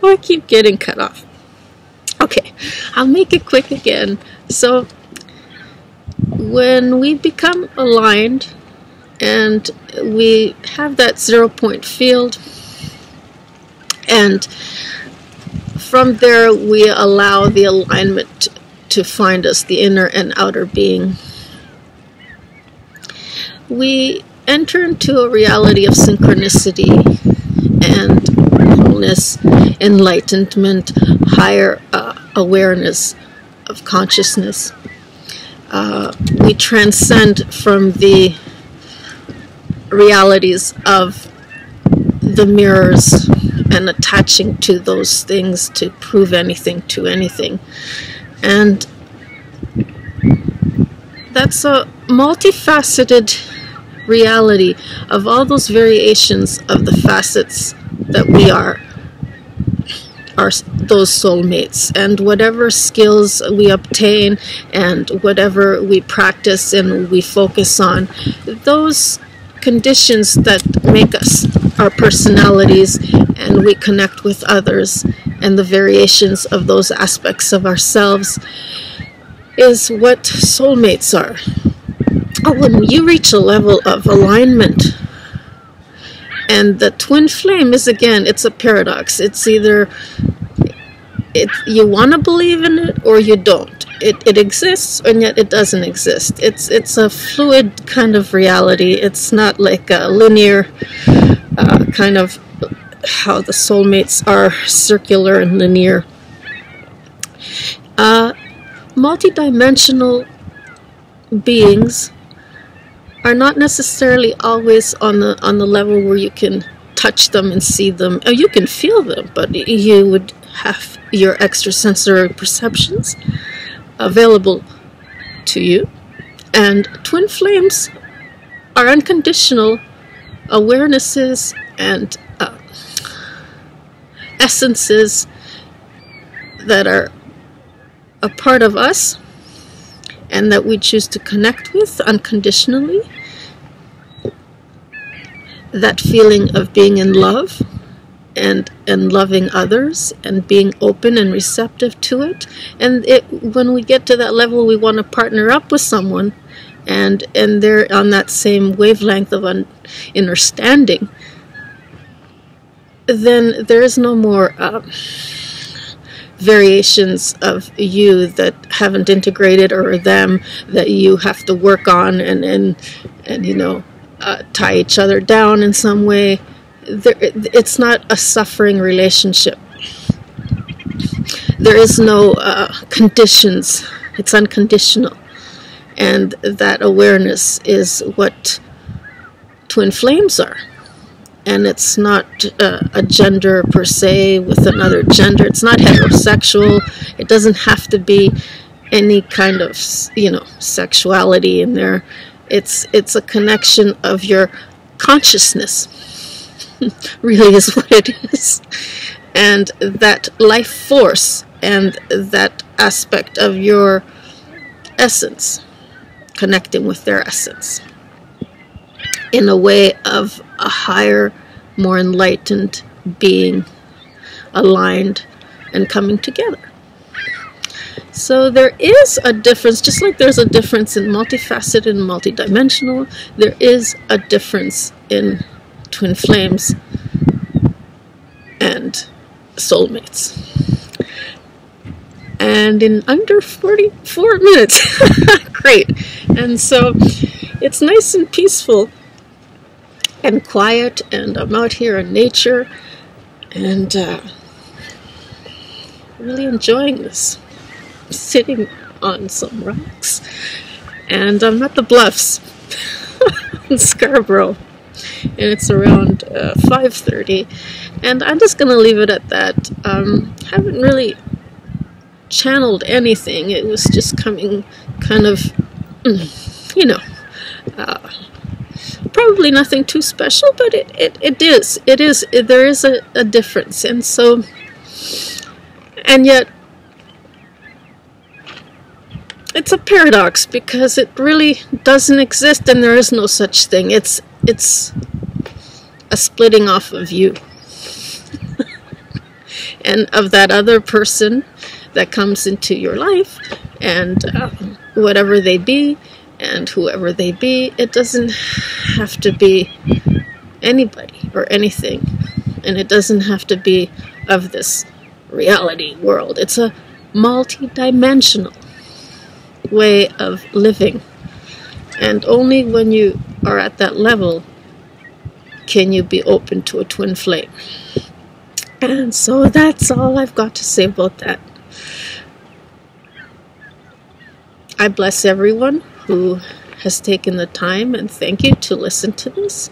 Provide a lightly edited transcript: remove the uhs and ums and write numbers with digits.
Oh, I keep getting cut off. Okay, I'll make it quick again. So when we become aligned and we have that 0-point field, and from there we allow the alignment to find us, the inner and outer being, we enter into a reality of synchronicity and wholeness, enlightenment, higher awareness of consciousness. We transcend from the realities of the mirrors and attaching to those things to prove anything to anything. And that's a multifaceted reality of all those variations of the facets that we are those soulmates, and whatever skills we obtain and whatever we practice and we focus on, those conditions that make us our personalities, and we connect with others, and the variations of those aspects of ourselves is what soulmates are. When you reach a level of alignment, and the twin flame is, again, it's a paradox. It's either you want to believe in it or you don't. It exists, and yet it doesn't exist. It's a fluid kind of reality. It's not like a linear kind of how the soulmates are circular and linear. Multidimensional beings are not necessarily always on the level where you can touch them and see them. You can feel them, but you would have your extrasensory perceptions available to you. And twin flames are unconditional awarenesses and essences that are a part of us and that we choose to connect with unconditionally. That feeling of being in love and loving others and being open and receptive to it. And when we get to that level, we want to partner up with someone, and they're on that same wavelength of understanding. Then there is no more variations of you that haven't integrated, or them that you have to work on and tie each other down in some way. It's not a suffering relationship. There is no conditions. It's unconditional. And that awareness is what twin flames are. And it's not a gender per se with another gender. It's not heterosexual. It doesn't have to be any kind of, sexuality in there. It's a connection of your consciousness. Really is what it is. And that life force and that aspect of your essence, connecting with their essence in a way of a higher, more enlightened being, aligned and coming together. So there is a difference, just like there's a difference in multifaceted and multidimensional, there is a difference in twin flames and soulmates. And in under 44 minutes, great. And so it's nice and peaceful and quiet, and I'm out here in nature and really enjoying this. I'm sitting on some rocks, and I'm at the Bluffs in Scarborough, and it's around 5:30, and I'm just gonna leave it at that. Haven't really channeled anything. It was just coming kind of, probably nothing too special, but there is a difference. And so, and yet it's a paradox, because it really doesn't exist and there is no such thing. It's a splitting off of you. and of that other person that comes into your life, and whatever they be and whoever they be. It doesn't have to be anybody or anything, and it doesn't have to be of this reality world. It's a multidimensional way of living, and only when you are at that level can you be open to a twin flame. And so that's all I've got to say about that. I bless everyone who has taken the time, and thank you, to listen to this.